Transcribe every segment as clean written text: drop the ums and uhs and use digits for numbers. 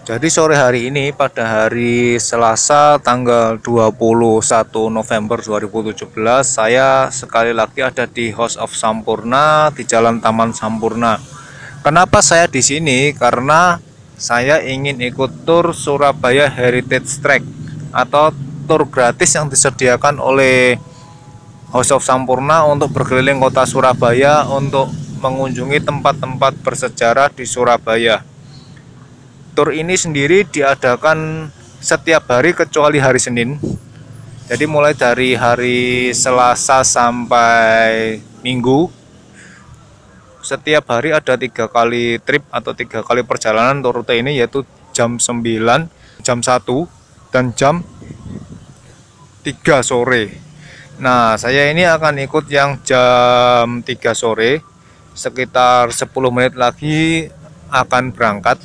Jadi sore hari ini pada hari Selasa tanggal 21 November 2017 saya sekali lagi ada di House of Sampurna di Jalan Taman Sampurna. Kenapa saya di sini? Karena saya ingin ikut tur Surabaya Heritage Track atau tur gratis yang disediakan oleh House of Sampurna untuk berkeliling kota Surabaya untuk mengunjungi tempat-tempat bersejarah di Surabaya. Tur ini sendiri diadakan setiap hari kecuali hari Senin. Jadi mulai dari hari Selasa sampai Minggu, setiap hari ada 3 kali trip atau 3 kali perjalanan tur rute ini, yaitu jam 9, jam 1, dan jam 3 sore. Nah, saya ini akan ikut yang jam 3 sore, sekitar 10 menit lagi akan berangkat.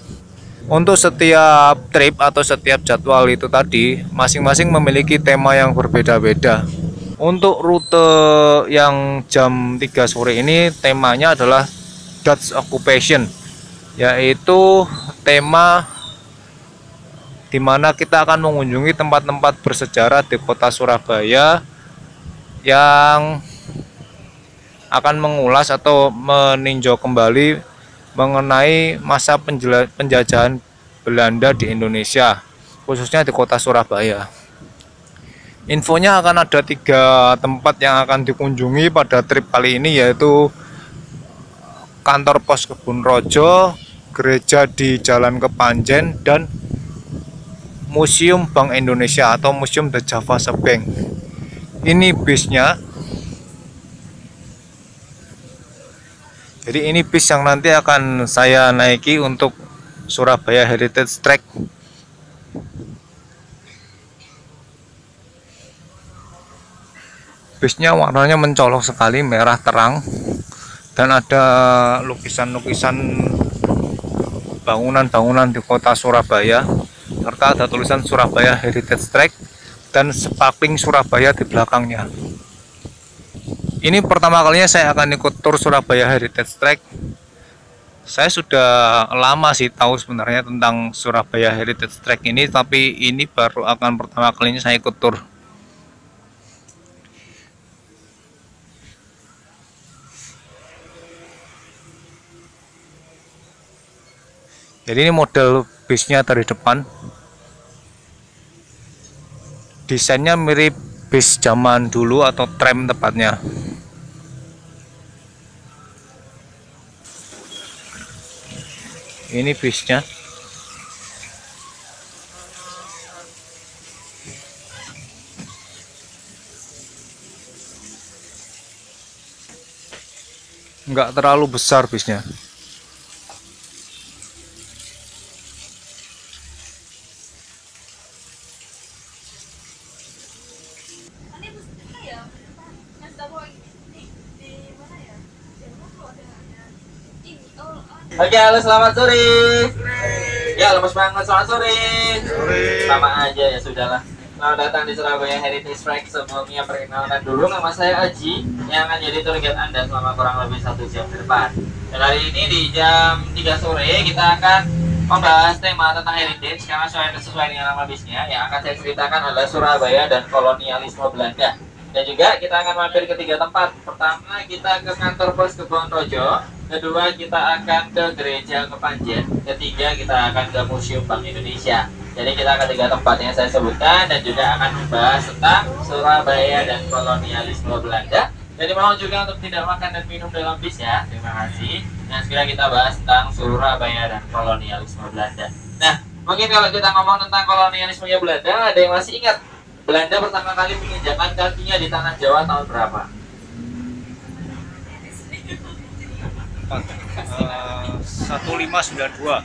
Untuk setiap trip atau setiap jadwal itu tadi masing-masing memiliki tema yang berbeda-beda. Untuk rute yang jam 3 sore ini temanya adalah Dutch Occupation, yaitu tema di mana kita akan mengunjungi tempat-tempat bersejarah di kota Surabaya yang akan mengulas atau meninjau kembali mengenai masa penjajahan Belanda di Indonesia, khususnya di kota Surabaya. Infonya akan ada 3 tempat yang akan dikunjungi pada trip kali ini, yaitu kantor pos Kebun Rojo, gereja di Jalan Kepanjen, dan Museum Bank Indonesia atau Museum The Java Bank. Ini bisnya. Jadi ini bis yang nanti akan saya naiki untuk Surabaya Heritage Track. Bisnya warnanya mencolok sekali, merah terang, dan ada lukisan-lukisan bangunan-bangunan di kota Surabaya, serta ada tulisan Surabaya Heritage Track dan sparkling Surabaya di belakangnya. Ini pertama kalinya saya akan ikut tur Surabaya Heritage Track. Saya sudah lama sih tahu sebenarnya tentang Surabaya Heritage Track ini, tapi ini baru akan pertama kalinya saya ikut tur. Jadi ini model bisnya dari depan. Desainnya mirip bis zaman dulu atau tram tepatnya. Ini bisnya. Enggak terlalu besar bisnya. Oke, halo selamat sore. Ya, lemes banget selamat sore. Sama aja ya sudahlah. Selamat datang di Surabaya Heritage Track. Sebelumnya perkenalkan dulu, nama saya Aji yang akan jadi tour guide Anda selama kurang lebih 1 jam ke depan. Dan hari ini di jam 3 sore kita akan membahas tema tentang heritage karena sesuai dengan nama bisnya. Yang akan saya ceritakan adalah Surabaya dan kolonialisme Belanda. Dan juga kita akan mampir ke 3 tempat. Pertama kita ke kantor pos Kebun Rojo, kedua kita akan ke gereja Kepanjen, ketiga kita akan ke Museum Bank Indonesia. Jadi kita akan 3 tempat yang saya sebutkan dan juga akan membahas tentang Surabaya dan kolonialisme Belanda. Jadi mohon juga untuk tidak makan dan minum dalam bis ya. Terima kasih. Dan segera kita bahas tentang Surabaya dan kolonialisme Belanda. Nah, mungkin kalau kita ngomong tentang kolonialisme Belanda, ada yang masih ingat Belanda pertama kali menginjakkan kakinya di tanah Jawa tahun berapa? 1592.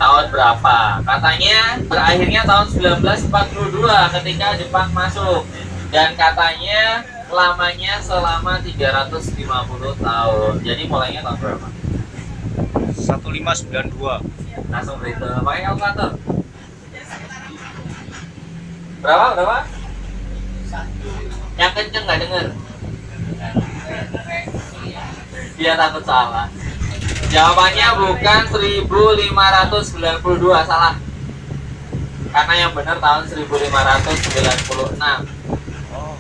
Tahun berapa? Katanya berakhirnya tahun 1942 ketika Jepang masuk. Dan katanya lamanya selama 350 tahun. Jadi mulainya tahun berapa? 1592. Langsung beritahu pakai kalkulator. Berapa? Yang kenceng nggak denger. Dia takut salah. Jawabannya bukan 1592, salah. Karena yang benar tahun 1596.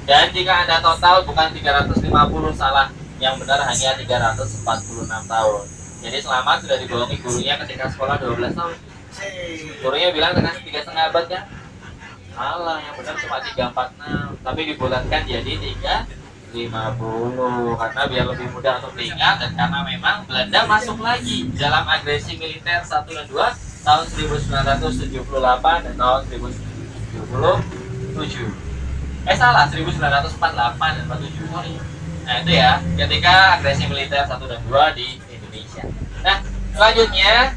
Dan jika Anda total bukan 350, salah. Yang benar hanya 346 tahun. Jadi selamat sudah dibohongi gurunya ketika sekolah 12 tahun. Gurunya bilang dengan 3,5 abad ya. Salah, yang benar cuma 346. Tapi dibulatkan jadi 350 karena biar lebih mudah untuk diingat dan karena memang Belanda masuk lagi dalam agresi militer 1 dan 2 tahun 1978 dan tahun 1977. Salah, 1948 dan 47, sorry. Nah itu ya, ketika agresi militer 1 dan 2 di Indonesia. Nah, selanjutnya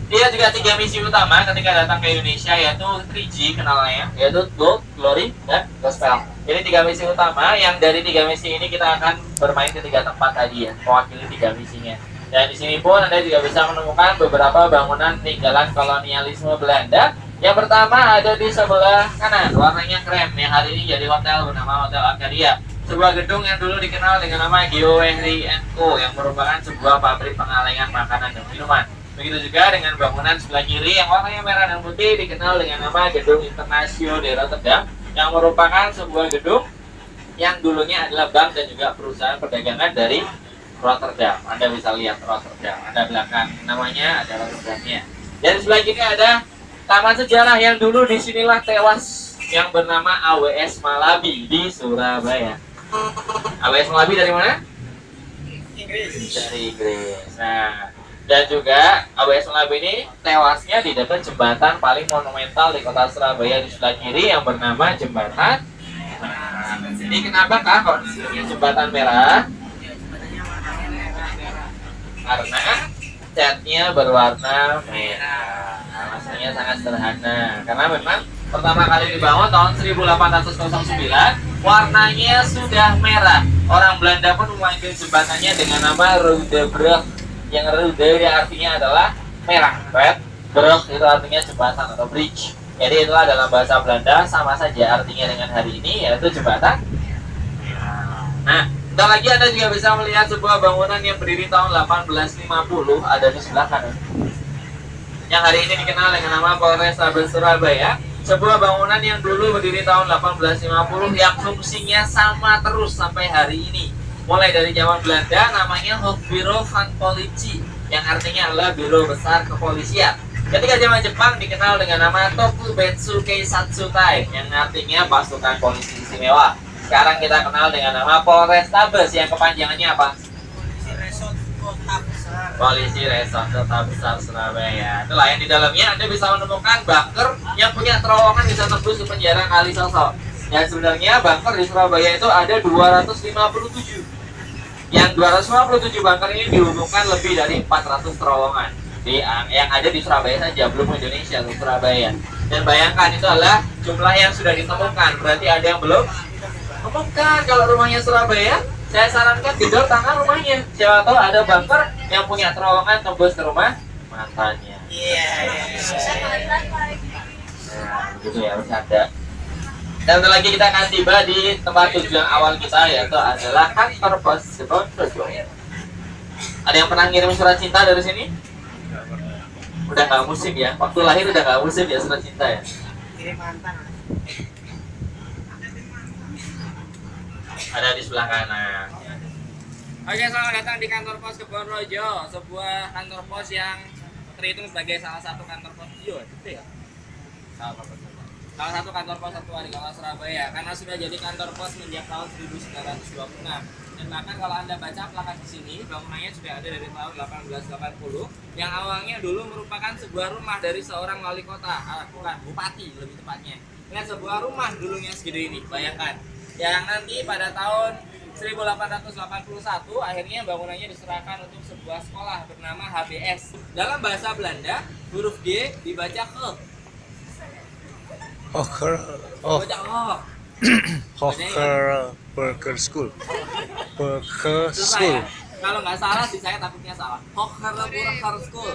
dia juga 3 misi utama ketika datang ke Indonesia, yaitu 3G kenalnya, yaitu Gold, Glory, dan Gospel. Jadi 3 misi utama, yang dari 3 misi ini kita akan bermain ke 3 tempat tadi ya, mewakili 3 misinya. Dan di sini pun Anda juga bisa menemukan beberapa bangunan peninggalan kolonialisme Belanda. Yang pertama ada di sebelah kanan, warnanya krem, yang hari ini jadi hotel bernama Hotel Arcadia. Sebuah gedung yang dulu dikenal dengan nama Geoheri & Co, yang merupakan sebuah pabrik pengalengan makanan dan minuman. Begitu juga dengan bangunan sebelah kiri yang warnanya merah dan putih dikenal dengan nama Gedung Internasio de Rotterdam, yang merupakan sebuah gedung yang dulunya adalah bank dan juga perusahaan perdagangan dari Rotterdam. Anda bisa lihat Rotterdam, ada belakang namanya, ada Rotterdamnya. Dan sebelah kiri ada taman sejarah yang dulu disinilah tewas yang bernama AWS Malabi di Surabaya. AWS Malabi dari mana? Inggris. Dari Inggris. Nah, dan juga AWS Malabi ini tewasnya di dekat jembatan paling monumental di kota Surabaya di sebelah kiri yang bernama Jembatan. Jadi kenapa kah kok disebutnya Jembatan Merah? Karena catnya berwarna merah. Alasannya sangat sederhana. Karena memang pertama kali dibangun tahun 1809, warnanya sudah merah. Orang Belanda pun memanggil jembatannya dengan nama Rode Brug, yang Rode artinya adalah merah, red. Brug itu artinya jembatan atau bridge. Jadi itulah dalam bahasa Belanda sama saja artinya dengan hari ini, yaitu jembatan. Nah, bentar lagi Anda juga bisa melihat sebuah bangunan yang berdiri tahun 1850, ada di sebelah kanan, yang hari ini dikenal dengan nama Polrestabes Surabaya. Sebuah bangunan yang dulu berdiri tahun 1850 yang fungsinya sama terus sampai hari ini. Mulai dari zaman Belanda namanya Hoofdbureau van Politie, yang artinya adalah Biro Besar Kepolisian. Ketika zaman Jepang dikenal dengan nama Tokubetsu Keisatsutai, yang artinya pasukan polisi istimewa. Sekarang kita kenal dengan nama Polrestabes, yang kepanjangannya apa? Polisi Resort Kota Besar Surabaya. Itulah yang di dalamnya Anda bisa menemukan bunker yang punya terowongan bisa tembus ke penjara Kalisosok. Dan sebenarnya bunker di Surabaya itu ada 257. Yang 257 bunker ini dihubungkan lebih dari 400 terowongan yang ada di Surabaya saja, belum Indonesia, di Surabaya. Dan bayangkan itu adalah jumlah yang sudah ditemukan. Berarti ada yang belum temukan. Kalau rumahnya Surabaya, saya sarankan gedor tangan rumahnya. Siapa tahu ada bunker yang punya terowongan tembus ke rumah mantannya. Nah, begitu ya, harus ada. Dan setelah lagi kita akan tiba di tempat tujuan awal kita, yaitu adalah kantor pos Kebonprojo. Ada yang pernah ngirim surat cinta dari sini? Udah nggak musim ya? Waktu lahir udah nggak musim ya surat cinta ya? Kirim mantan. Ada di sebelah kanan. Oke, selamat datang di kantor pos Kebonprojo, sebuah kantor pos yang terhitung sebagai salah satu kantor pos salah satu kantor pos tertua di kota Surabaya, karena sudah jadi kantor pos sejak tahun 1926. Dan bahkan kalau Anda baca plakat di sini, bangunannya sudah ada dari tahun 1880, yang awalnya dulu merupakan sebuah rumah dari seorang wali kota, bukan, bupati lebih tepatnya. Lihat, sebuah rumah dulunya segede ini, bayangkan. Yang nanti pada tahun 1881 akhirnya bangunannya diserahkan untuk sebuah sekolah bernama HBS. Dalam bahasa Belanda, huruf G dibaca ke. Hoger, Burger School. Burger School. Ya? Kalau nggak salah sih, saya takutnya salah. Hoger Burger School.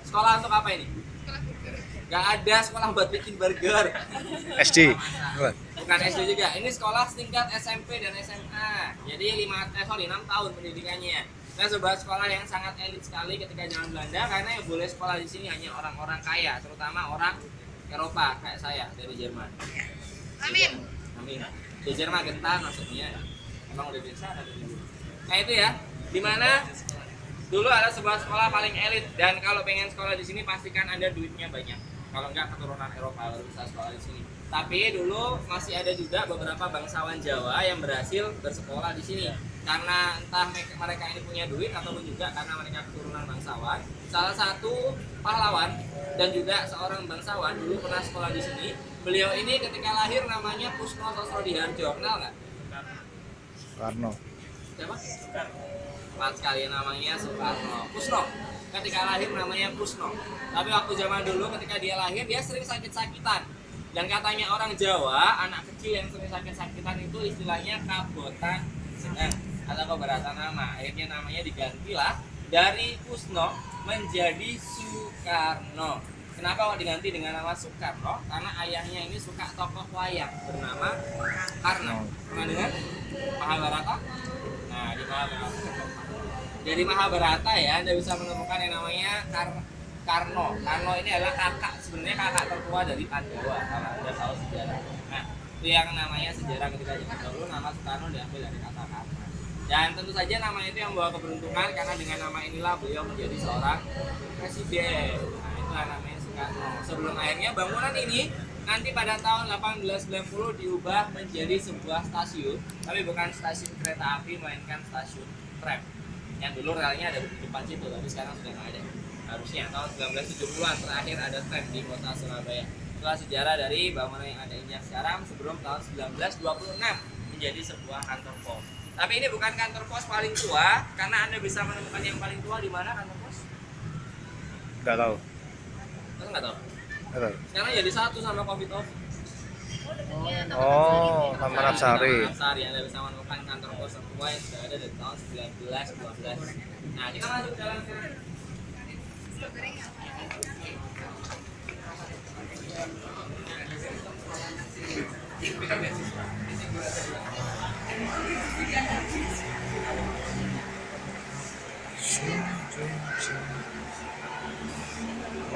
Sekolah untuk apa ini? Nggak ada sekolah buat bikin burger. SD. Bukan SD juga. Ini sekolah tingkat SMP dan SMA. Jadi 6 tahun pendidikannya. Nah, sebuah sekolah yang sangat elit sekali ketika zaman Belanda, karena yang boleh sekolah di sini hanya orang-orang kaya, terutama orang Eropa kayak saya dari Jerman. Amin. Amin. Di Jerman gentar maksudnya. Emang udah biasa ada dulu. Nah itu ya, dimana dulu ada sebuah sekolah paling elit, dan kalau pengen sekolah di sini pastikan Anda duitnya banyak. Kalau enggak keturunan Eropa baru bisa sekolah di sini. Tapi dulu masih ada juga beberapa bangsawan Jawa yang berhasil bersekolah di sini. Karena entah mereka ini punya duit ataupun juga karena mereka keturunan bangsawan. Salah satu pahlawan dan juga seorang bangsawan dulu pernah sekolah di sini. Beliau ini ketika lahir namanya Pusno Sosrodiharjo. Kenal nggak? Soekarno. Siapa? Tepat sekali, namanya Soekarno. Pusno. Ketika lahir namanya Pusno. Tapi waktu zaman dulu ketika dia lahir dia sering sakit-sakitan. Dan katanya orang Jawa, anak kecil yang sering sakit-sakitan itu istilahnya kabotan sedang atau keberatan nama. Akhirnya namanya digantilah dari Pusno menjadi Soekarno. Kenapa kok diganti dengan nama Soekarno? Karena ayahnya ini suka tokoh wayang bernama Karno. Pernah dengar Mahabharata? Nah, di Mahabharata. Dari Mahabharata ya, Anda bisa menemukan yang namanya Karno. Karno ini adalah kakak, sebenarnya kakak tertua dari Pandawa kalau Anda tahu sejarah. Nah, itu yang namanya sejarah ketika zaman dahulu nama Soekarno diambil dari kata Karno. Dan tentu saja nama itu yang membawa keberuntungan, karena dengan nama inilah beliau menjadi seorang presiden. Nah, itu namanya Soekarno. Sebelum akhirnya bangunan ini nanti pada tahun 1890 diubah menjadi sebuah stasiun, tapi bukan stasiun kereta api melainkan stasiun tram. Yang dulu relnya ada di depan situ, tapi sekarang sudah nggak ada. Harusnya tahun 1970-an terakhir ada tram di kota Surabaya. Itulah sejarah dari bangunan yang ada ini sekarang sebelum tahun 1926 menjadi sebuah kantor pos. Tapi ini bukan kantor pos paling tua, karena Anda bisa menemukan yang paling tua di mana kantor pos? Nggak tahu. Nggak tahu. Nggak tahu. Sekarang jadi satu sama Covid off. Oh, Taman Apsari. Taman Apsari, Anda bisa menemukan kantor pos semua yang sudah ada dari tahun 1912. Nah, kita masuk jalan sekarang.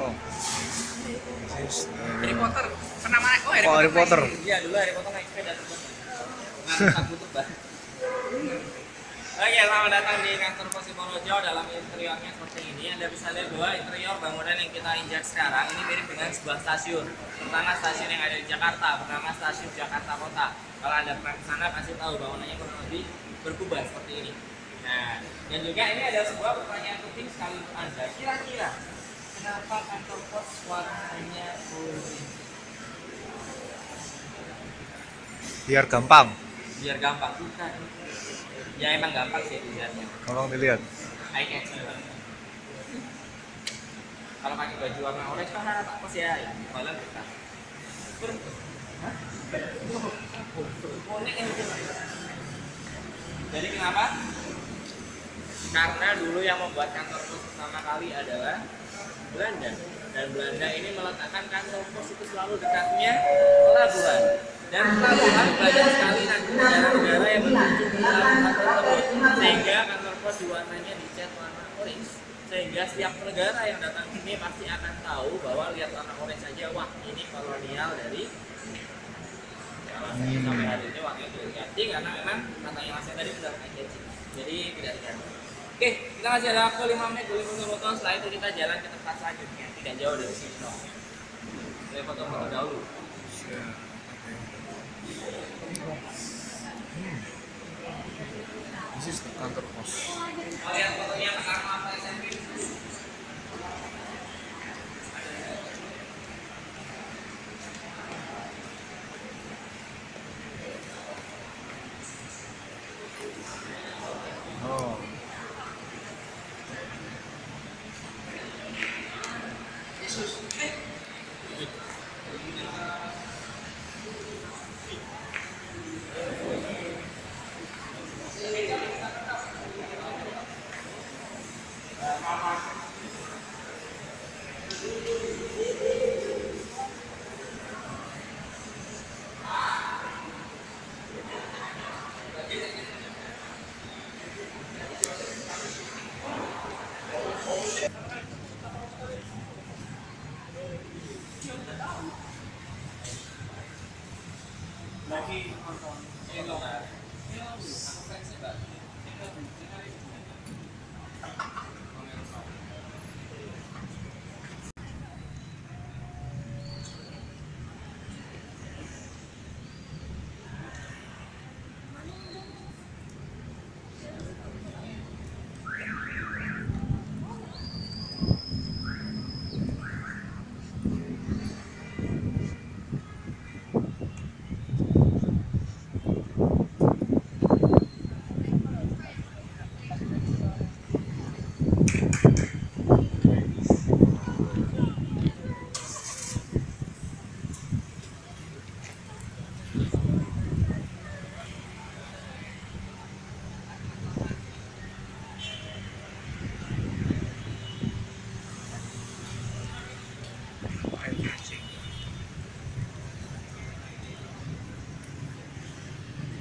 Oh. Harry Potter pernah naik? Oh, Harry Potter. Iya, dulu Harry Potter naik sepeda terbang. Nah, butuh banget. Oke, selamat datang di kantor pos Siporojo. Dalam interiornya seperti ini, Anda bisa lihat bahwa interior bangunan yang kita injak sekarang ini mirip dengan sebuah stasiun. Pertama stasiun yang ada di Jakarta, bernama Stasiun Jakarta Kota. Kalau Anda pernah ke sana pasti tahu bangunannya kurang lebih berkubah seperti ini. Nah, dan juga ini ada sebuah pertanyaan penting sekali untuk Anda. Kira-kira kenapa kantor pos warnanya kuning? Biar gampang. Biar gampang, bukan? Ya emang gampang sih dilihatnya. Tolong dilihat. Eye catching banget. Kalau pakai baju warna orange kan tak pas ya, malah kita. Jadi kenapa? Karena dulu yang membuat kantor pos pertama kali adalah Belanda, dan Belanda ini meletakkan kantor pos itu selalu dekatnya pelabuhan. Dan pelabuhan banyak sekali nanti negara-negara yang berkunjung ke pelabuhan tersebut, sehingga kantor pos warnanya dicat warna orange. Sehingga setiap negara yang datang sini pasti akan tahu bahwa lihat warna orange saja, wah ini kolonial dari sampai hari ini warnanya tidak diganti karena memang katanya masih tadi sudah naik, jadi tidak diganti. Oke, kita masih ada waktu 5 menit boleh foto-foto. Setelah itu kita jalan ke tempat selanjutnya, tidak jauh dari sini. Boleh foto-foto dahulu. This is the kantor pos. Lihat fotonya pertama apa SMP? Oh. Yesus.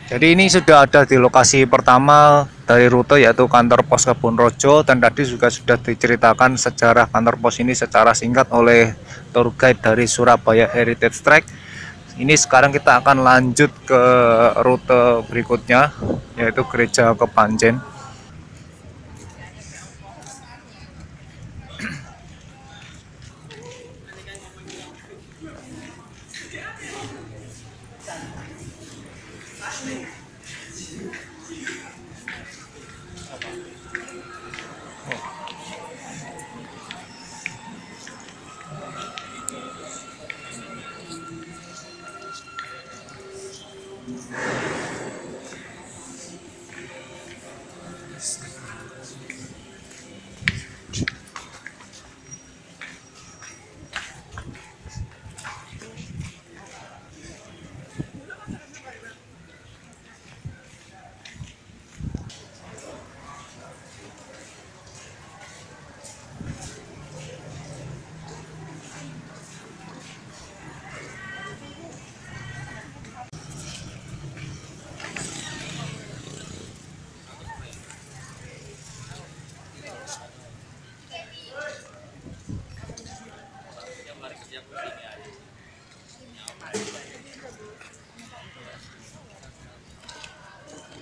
Jadi ini sudah ada di lokasi pertama dari rute, yaitu kantor pos Kebonrojo, dan tadi juga sudah diceritakan sejarah kantor pos ini secara singkat oleh tour guide dari Surabaya Heritage Track. Ini sekarang kita akan lanjut ke rute berikutnya, yaitu Gereja Kepanjen.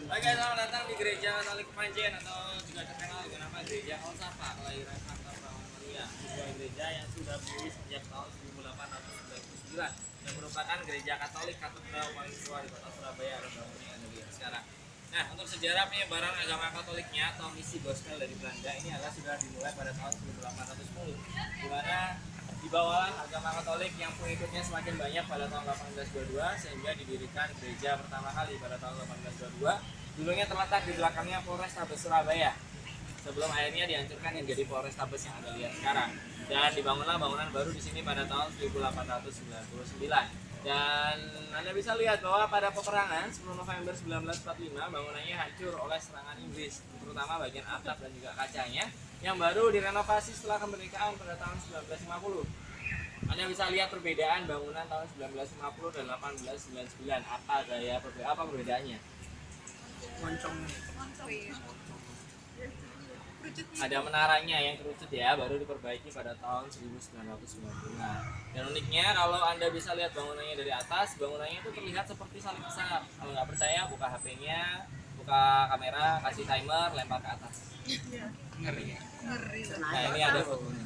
Oke, selamat datang di Gereja Katolik Kepanjen atau juga terkenal dengan nama Gereja Olsafa, kelahiran Santa Perawan Maria, sebuah gereja yang sudah berdiri sejak tahun 1899 yang merupakan gereja Katolik katedral paling tua di kota Surabaya dan bangunan yang ada lihat sekarang. Nah, untuk sejarah penyebaran agama Katoliknya atau misi gospel dari Belanda ini adalah sudah dimulai pada tahun 1810, di mana dibawalah agama Katolik yang pengikutnya semakin banyak pada tahun 1822 sehingga didirikan gereja pertama kali pada tahun 1822. Dulunya terletak di belakangnya Polrestabes Surabaya sebelum akhirnya dihancurkan yang jadi Polrestabes yang Anda lihat sekarang. Dan dibangunlah bangunan baru di sini pada tahun 1899. Dan Anda bisa lihat bahwa pada peperangan 10 November 1945 bangunannya hancur oleh serangan Inggris, terutama bagian atap dan juga kacanya yang baru direnovasi setelah kemerdekaan pada tahun 1950. Anda bisa lihat perbedaan bangunan tahun 1950 dan 1899. Apa perbedaannya? Ada menaranya yang kerucut ya, baru diperbaiki pada tahun 1995. Dan uniknya kalau Anda bisa lihat bangunannya dari atas, bangunannya itu terlihat seperti salib besar. Kalau nggak percaya, buka HP-nya, buka kamera, kasih timer, lempar ke atas. Ngeri. Nah, ini ada fotonya.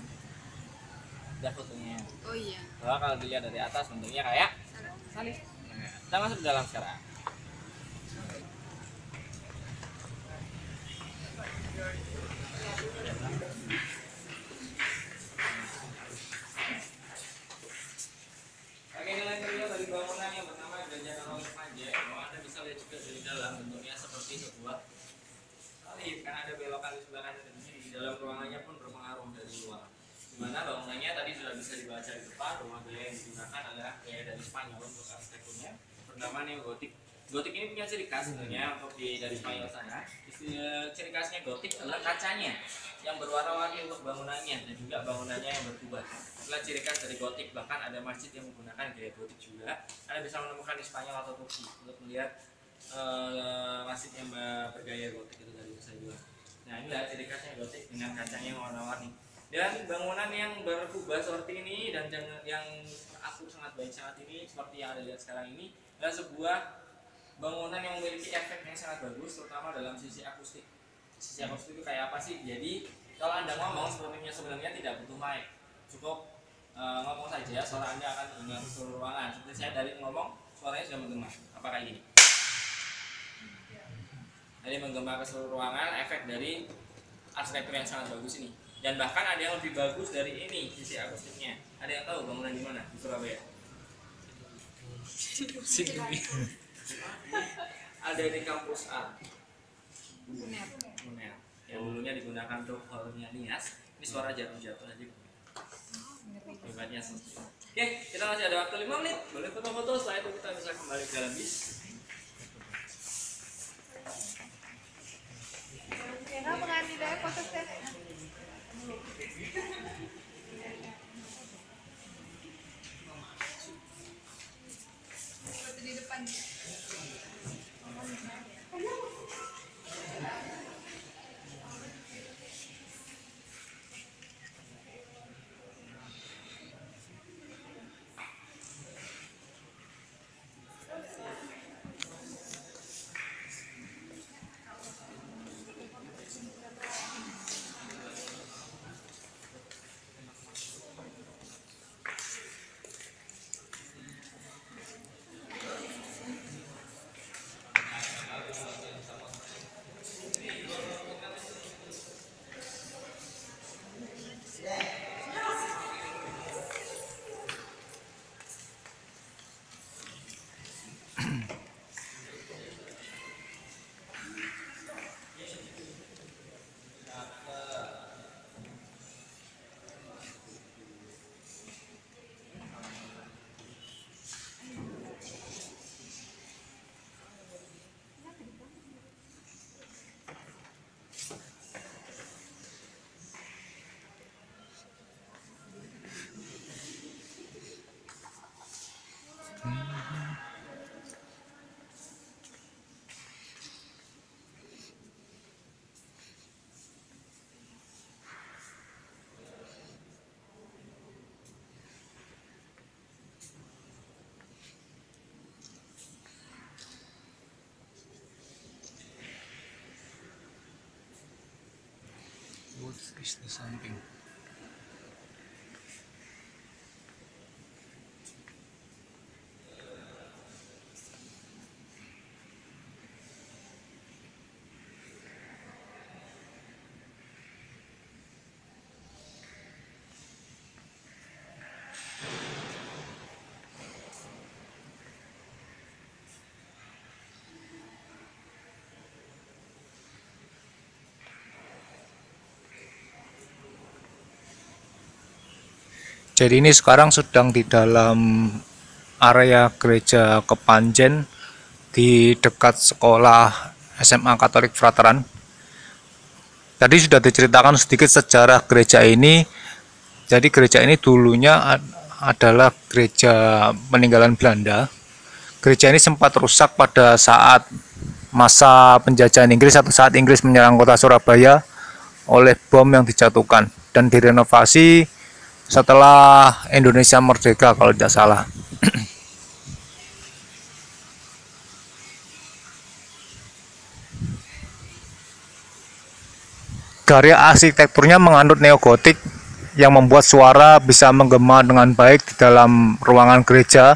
Ada fotonya. Oh iya. Bahwa kalau dilihat dari atas bentuknya kayak salib. Kita masuk ke dalam sekarang. Oke, nilai interior dari bangunan yang bernama Gereja Katolik Kepanjen, bahwa Anda bisa lihat juga dari dalam bentuknya seperti sebuah salib, kan ada belokan di sebelah kanan dan kiri. Di dalam ruangannya pun berpengaruh dari luar. Dimana bangunannya tadi sudah bisa dibaca di depan bahwa gaya yang digunakan adalah gaya dari Spanyol untuk arsitekturnya bernama neogotik. Gotik ini punya ciri khas sebenarnya untuk dari Spanyol sana. Ciri khasnya gotik adalah kacanya yang berwarna-warni untuk bangunannya dan juga bangunannya yang berkubat. Itulah ciri khas dari gotik. Bahkan ada masjid yang menggunakan gaya gotik juga. Anda bisa menemukan di Spanyol atau Turki untuk melihat masjid yang bergaya gotik itu tadi saya bilang. Nah, inilah ciri khasnya gotik dengan kacanya yang warna-warni. Dan bangunan yang berkubah seperti ini dan yang teratur sangat baik sangat ini seperti yang Anda lihat sekarang ini adalah sebuah bangunan yang memiliki efek yang sangat bagus, terutama dalam sisi akustik. Sisi akustik itu kayak apa sih? Jadi kalau Anda ngomong sebenarnya tidak butuh mic, cukup ngomong saja, suara Anda akan mendengar ke seluruh ruangan. Seperti saya dari ngomong, suaranya sudah menggema. Apa kayak gini? Jadi menggema ke seluruh ruangan, efek dari arsitektur yang sangat bagus ini. Dan bahkan ada yang lebih bagus dari ini sisi akustiknya. Ada yang tahu bangunan di mana? Di Surabaya. Ada di kampus A. Uner. Yang dulunya digunakan untuk hallnya Nias. Ini suara jatuh-jatuh aja. Hebatnya seperti itu. Oke, kita masih ada waktu 5 menit. Boleh foto-foto, setelah itu kita bisa kembali ke dalam bis. Kaya mengambil dari foto saya. Foto di depan. What is the samping? Jadi ini sekarang sedang di dalam area gereja Kepanjen di dekat sekolah SMA Katolik Frateran. Tadi sudah diceritakan sedikit sejarah gereja ini. Jadi gereja ini dulunya adalah gereja peninggalan Belanda. Gereja ini sempat rusak pada saat masa penjajahan Inggris atau saat Inggris menyerang kota Surabaya oleh bom yang dijatuhkan dan direnovasi setelah Indonesia merdeka kalau tidak salah. Gaya arsitekturnya menganut neogotik yang membuat suara bisa menggema dengan baik di dalam ruangan gereja.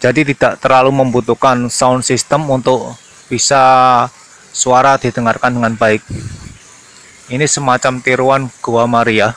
Jadi tidak terlalu membutuhkan sound system untuk bisa suara didengarkan dengan baik. Ini semacam tiruan Gua Maria.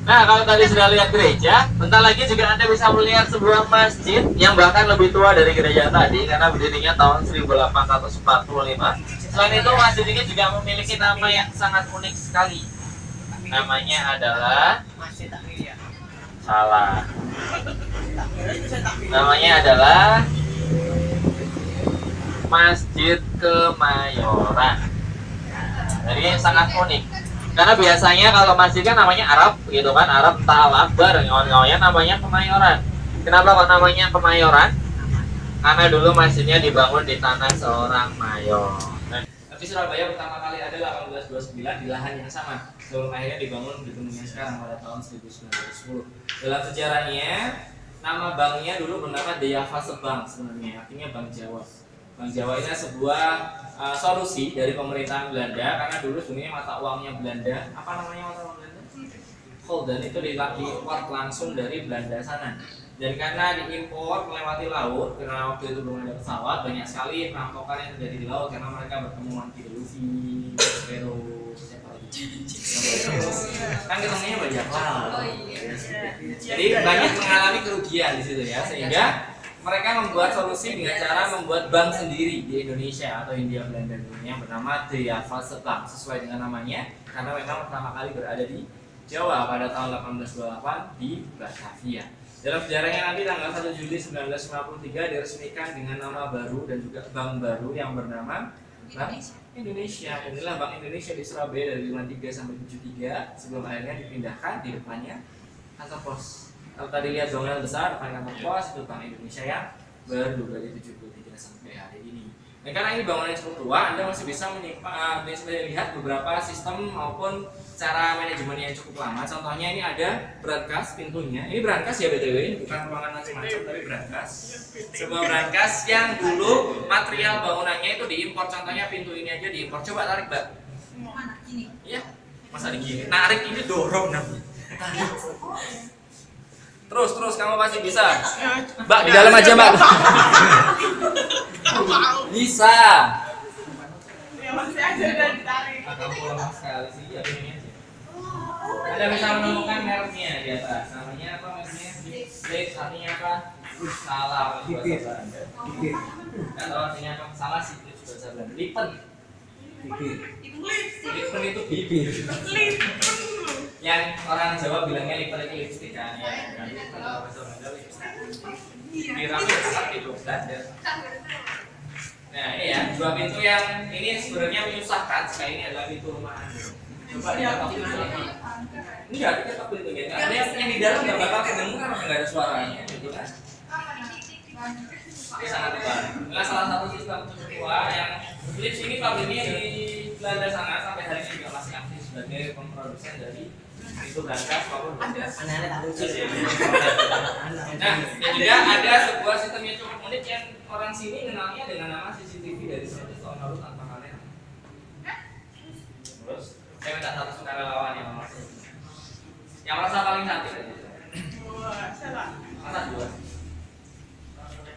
Nah, kalau tadi sudah lihat gereja, bentar lagi juga Anda bisa melihat sebuah masjid yang bahkan lebih tua dari gereja tadi karena berdirinya tahun 1845. Selain itu, masjid ini juga memiliki nama yang sangat unik sekali. Namanya adalah salah. Namanya adalah Masjid Kemayoran. Jadi sangat unik. Karena biasanya kalau masjid kan namanya Arab gitu kan, Arab Ta'al Akbar, kawan-kawannya namanya Kemayoran. Kenapa kok namanya Kemayoran? Karena dulu masjidnya dibangun di tanah seorang mayor. Tapi Surabaya pertama kali ada 1829 di lahan yang sama sebelum akhirnya dibangun di bentuknya sekarang pada tahun 1910. Dalam sejarahnya, nama banknya dulu bernama Deyavase Bank sebenarnya, artinya Bank Jawa. Bank Jawa ini sebuah solusi dari pemerintahan Belanda karena dulu sebenarnya mata uangnya Belanda, apa namanya mata uang Belanda? Gulden, itu diimpor langsung dari Belanda sana. Dan karena diimpor melewati laut, karena waktu itu belum ada pesawat, banyak sekali perampokan yang terjadi di laut karena mereka bertemu Manti Luffy, Pero, siapa lagi? Kan ketemunya banyak laut. Jadi banyak mengalami kerugian di situ ya, sehingga mereka membuat solusi dengan cara membuat bank sendiri di Indonesia atau Hindia Belanda yang bernama Deyavase Bank sesuai dengan namanya karena memang pertama kali berada di Jawa pada tahun 1828 di Batavia. Dalam sejarahnya nanti tanggal 1 Juli 1953 diresmikan dengan nama baru dan juga bank baru yang bernama Bank Indonesia. Inilah Bank Indonesia di Surabaya dari 53 sampai 73 sebelum akhirnya dipindahkan di depannya kantor pos. Kalau tadi lihat bangunan besar depan kantor pos itu Bank Indonesia yang baru dari 73 sampai hari ini. Dan karena ini bangunan cukup tua, Anda masih bisa melihat beberapa sistem maupun cara manajemen yang cukup lama. Contohnya ini ada brankas pintunya. Ini brankas ya BTW, ini bukan ruangan macam-macam tapi brankas. Sebuah brankas yang dulu material bangunannya itu diimpor. Contohnya pintu ini aja diimpor. Coba tarik, Mbak. Mana ini? Iya. Masa digini? Narik ini dorong namanya. Tarik. Terus kamu pasti bisa. Mbak di dalam aja, Mbak. Bisa. Ya masih aja udah ditarik. Kamu lemah sekali sih, ya ini aja. Anda bisa menemukan mereknya di atas. Namanya apa mereknya? Flip, artinya apa? Salah bahasa Belanda. Nggak tahu artinya apa? Salah sih itu bahasa Belanda. Lipen. Lipen itu bibir. Yang orang Jawa bilangnya lipen itu lipstick kan ya. Kalau bahasa Belanda lipstick. Piramid tetap di Belanda. Nah ini ya, dua pintu yang ini sebenarnya menyusahkan. Sekali ini adalah pintu rumah Anda. Coba diketok pintunya. Enggak, diketok pintunya. Ada yang di dalam nggak bakal kedengeran karena nggak ada suaranya, gitu kan? Ini sangat tebal. Inilah salah satu sistem cukup tua yang Philips ini pabriknya di Belanda sana sampai hari ini juga masih aktif sebagai pemproduksi dari pintu brankas maupun aneh-aneh tak lucu. Nah, dan juga ada sebuah sistem yang cukup unik yang orang sini kenalnya dengan nama CCTV dari 100 tahun lalu tanpa kamera. Terus saya minta satu sukarelawan yang masuk. Yang merasa paling cantik aja. Masa dua?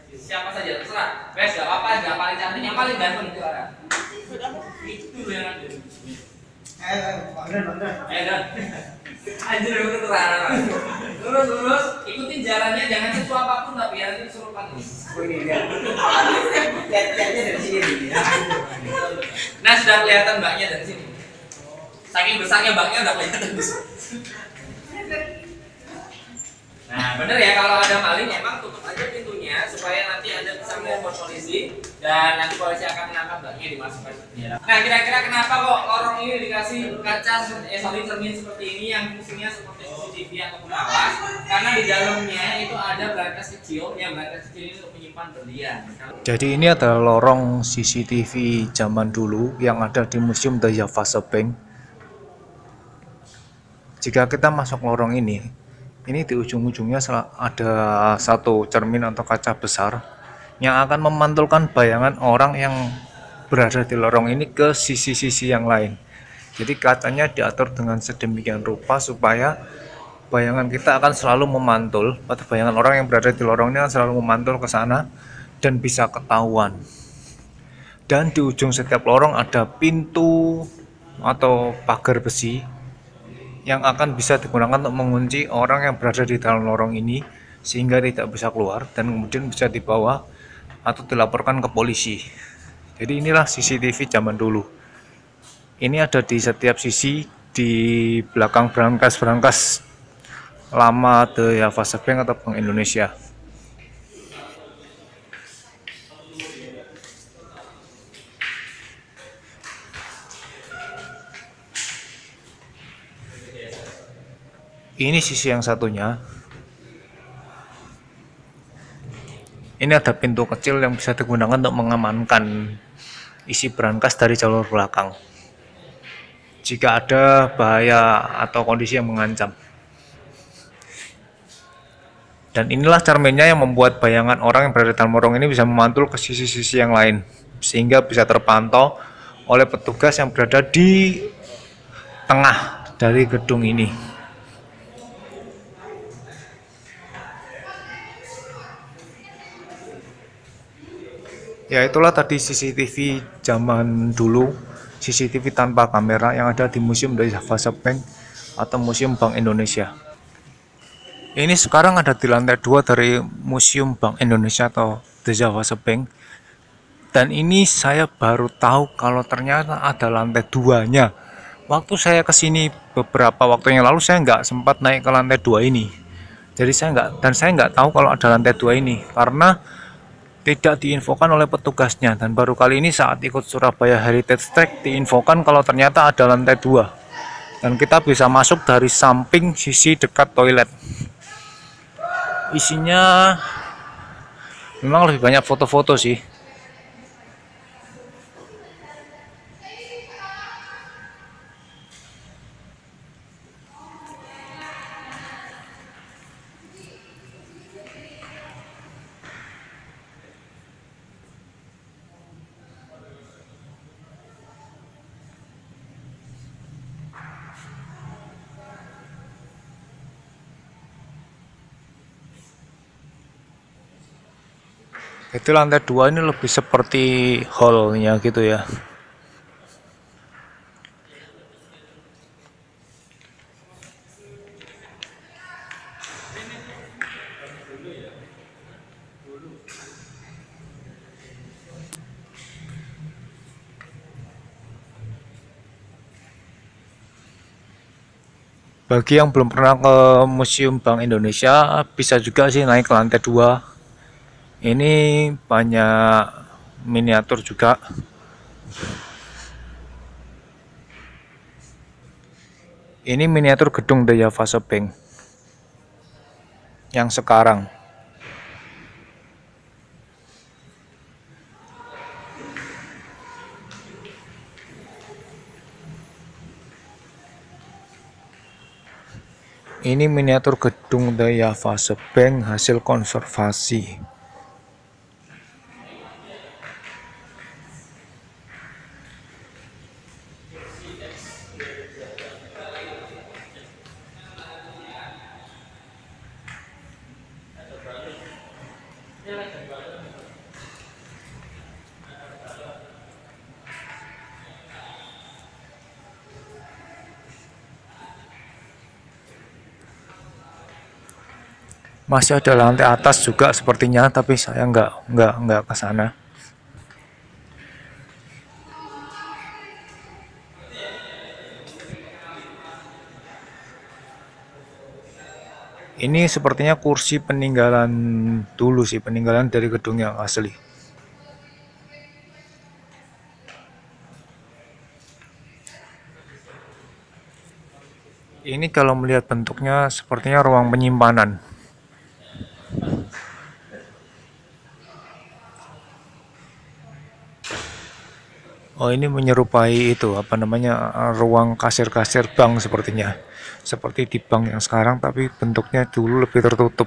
Siapa saja terserah. Bes, gak apa-apa, gak paling cantik, yang paling ganteng itu ada. Itu dulu yang ada. Dan anjir udah keturunan. Lurus, ikutin jalannya, jangan sentuh apapun tapi ya nanti suruh panggil. Lihat-lihatnya dari sini. Nah, sudah kelihatan mbaknya dari sini. Saking besarnya mbaknya udah kelihatan. Nah, bener ya kalau ada maling emang tutup aja pintunya supaya nanti Anda bisa melapor polisi dan nanti polisi akan menangkap mbaknya dimasukkan ke penjara. Nah, kira-kira kenapa kok lorong ini dikasih kaca cermin seperti ini yang fungsinya seperti CCTV atau pengawas? Karena di dalamnya itu ada brankas kecil, yang brankas kecil ini untuk menyimpan berlian. Jadi ini adalah lorong CCTV zaman dulu yang ada di Museum Deyavase Bank. Jika kita masuk lorong ini di ujung-ujungnya ada satu cermin atau kaca besar yang akan memantulkan bayangan orang yang berada di lorong ini ke sisi-sisi yang lain. Jadi kacanya diatur dengan sedemikian rupa supaya bayangan kita akan selalu memantul, atau bayangan orang yang berada di lorong ini akan selalu memantul ke sana dan bisa ketahuan. Dan di ujung setiap lorong ada pintu atau pagar besi yang akan bisa digunakan untuk mengunci orang yang berada di dalam lorong ini sehingga tidak bisa keluar dan kemudian bisa dibawa atau dilaporkan ke polisi. Jadi inilah CCTV zaman dulu. Ini ada di setiap sisi di belakang brankas-brankas lama The Java Bank atau Bank Indonesia. Ini sisi yang satunya. Ini ada pintu kecil yang bisa digunakan untuk mengamankan isi brankas dari jalur belakang jika ada bahaya atau kondisi yang mengancam. Dan inilah cerminnya yang membuat bayangan orang yang berada dalam lorong ini bisa memantul ke sisi-sisi yang lain sehingga bisa terpantau oleh petugas yang berada di tengah dari gedung ini. Ya, itulah tadi CCTV zaman dulu, CCTV tanpa kamera yang ada di Museum The Java Bank atau Museum Bank Indonesia. Ini sekarang ada di lantai 2 dari Museum Bank Indonesia atau The Java Bank. Dan ini saya baru tahu kalau ternyata ada lantai 2-nya. Waktu saya kesini beberapa waktu yang lalu saya nggak sempat naik ke lantai 2 ini. Jadi saya nggak tahu kalau ada lantai 2 ini karena tidak diinfokan oleh petugasnya, dan baru kali ini saat ikut Surabaya Heritage Track diinfokan kalau ternyata ada lantai 2 dan kita bisa masuk dari samping sisi dekat toilet. Isinya memang lebih banyak foto-foto sih. Itu lantai 2 ini lebih seperti hall-nya gitu ya. Bagi yang belum pernah ke Museum Bank Indonesia, bisa juga sih naik ke lantai 2. Ini banyak miniatur juga. Ini miniatur gedung The Java Bank yang sekarang. Ini miniatur gedung The Java Bank hasil konservasi. Masih ada lantai atas juga sepertinya, tapi saya nggak ke sana. Ini sepertinya kursi peninggalan dulu sih, peninggalan dari gedung yang asli. Ini kalau melihat bentuknya sepertinya ruang penyimpanan. Oh, ini menyerupai itu apa namanya, ruang kasir-kasir bank sepertinya. Seperti di bank yang sekarang, tapi bentuknya dulu lebih tertutup.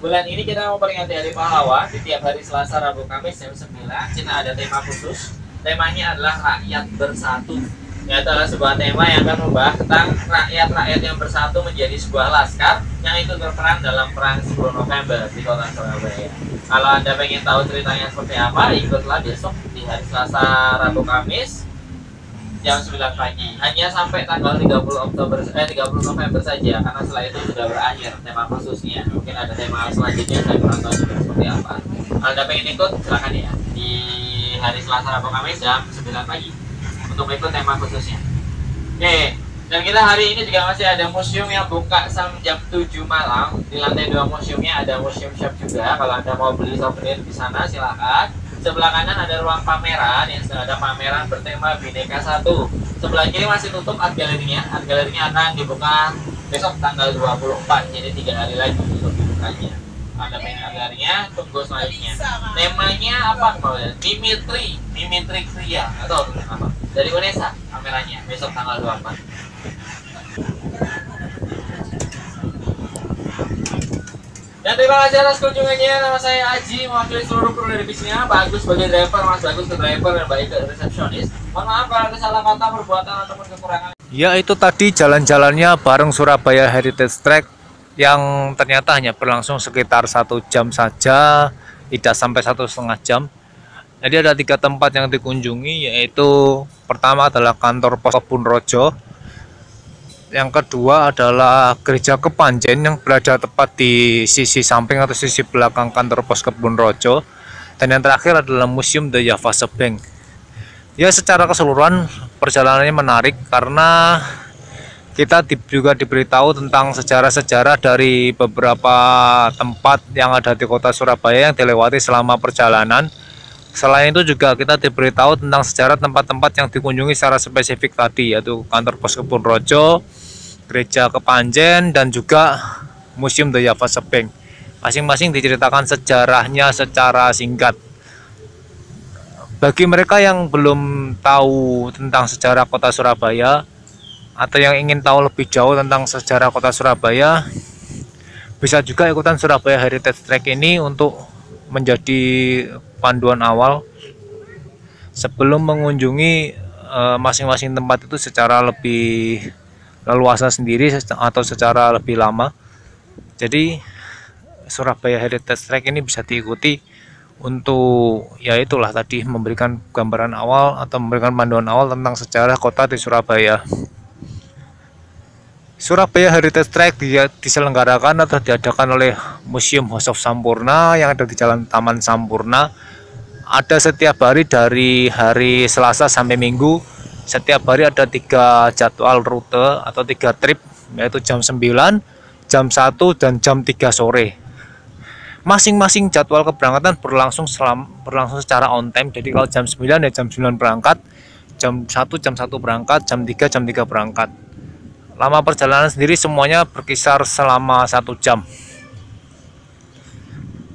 Bulan ini kita memperingati Hari Pahlawan. Di tiap hari Selasa, Rabu, Kamis jam 9 kita ada tema khusus. Temanya adalah Rakyat Bersatu. Ini adalah sebuah tema yang akan membahas tentang rakyat-rakyat yang bersatu menjadi sebuah laskar yang ikut berperan dalam perang 10 November di kota Surabaya. Kalau Anda pengen tahu ceritanya seperti apa, ikutlah besok di hari Selasa, Rabu, Kamis jam 9 pagi. Hanya sampai tanggal 30 November saja, karena setelah itu sudah berakhir tema khususnya. Mungkin ada tema selanjutnya, saya kurang tahu juga seperti apa. Kalau Anda pengen ikut, silakan ya di hari Selasa, Rabu, Kamis jam 9 pagi untuk ikut tema khususnya. Oke, dan kita hari ini juga masih ada museum yang buka sampai jam 7 malam. Di lantai 2 museumnya ada museum shop juga. Kalau Anda mau beli souvenir di sana, silakan. Sebelah kanan ada ruang pameran yang sedang ada pameran bertema Bhinneka 1. Sebelah kiri masih tutup art galerinya. Art galerinya akan dibuka besok tanggal 24, jadi 3 hari lagi untuk dibukanya. Ada pengen art galerinya, tunggu selanjutnya. Temanya apa kemarin? Mimikri Kriya atau apa? Dari Unesa kameranya besok tanggal 24. Dan terima kasih atas kunjungannya. Nama saya Aji, mewakili seluruh kru dari bisnisnya. Bagus sebagai driver, Mas Bagus ke driver, dan baik ke resepsionis. Mohon maaf kalau ada salah kata, perbuatan, ataupun kekurangan. Ya, itu tadi jalan-jalannya bareng Surabaya Heritage Track yang ternyata hanya berlangsung sekitar 1 jam saja, tidak sampai 1,5 jam. Jadi ada 3 tempat yang dikunjungi, yaitu pertama adalah kantor pos Kebun Rojo, yang kedua adalah Gereja Kepanjen yang berada tepat di sisi samping atau sisi belakang kantor pos Kebun Rojo, dan yang terakhir adalah Museum The Javase Bank. Ya, secara keseluruhan perjalanannya menarik karena kita juga diberitahu tentang sejarah-sejarah dari beberapa tempat yang ada di kota Surabaya yang dilewati selama perjalanan. Selain itu juga kita diberitahu tentang sejarah tempat-tempat yang dikunjungi secara spesifik tadi, yaitu kantor pos Kebun Rojo, Gereja Kepanjen, dan juga Museum The Javase Bank. Masing-masing diceritakan sejarahnya secara singkat. Bagi mereka yang belum tahu tentang sejarah kota Surabaya atau yang ingin tahu lebih jauh tentang sejarah kota Surabaya, bisa juga ikutan Surabaya Heritage Track ini untuk menjadi panduan awal sebelum mengunjungi masing-masing tempat itu secara lebih leluasa sendiri atau secara lebih lama. Jadi Surabaya Heritage Track ini bisa diikuti untuk, ya itulah tadi, memberikan gambaran awal atau memberikan panduan awal tentang sejarah kota di Surabaya. Surabaya Heritage Track diselenggarakan atau diadakan oleh Museum House of Sampurna yang ada di Jalan Taman Sampurna. Ada setiap hari dari hari Selasa sampai Minggu. Setiap hari ada 3 jadwal rute atau 3 trip, yaitu jam 9, jam 1, dan jam 3 sore. Masing-masing jadwal keberangkatan berlangsung secara on time. Jadi kalau jam 9 ya jam 9 berangkat, jam 1 berangkat, jam 3 berangkat. Lama perjalanan sendiri semuanya berkisar selama 1 jam.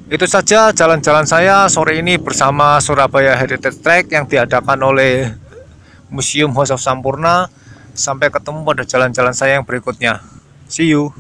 Itu saja jalan-jalan saya sore ini bersama Surabaya Heritage Track yang diadakan oleh Museum House of Sampurna. Sampai ketemu pada jalan-jalan saya yang berikutnya. See you.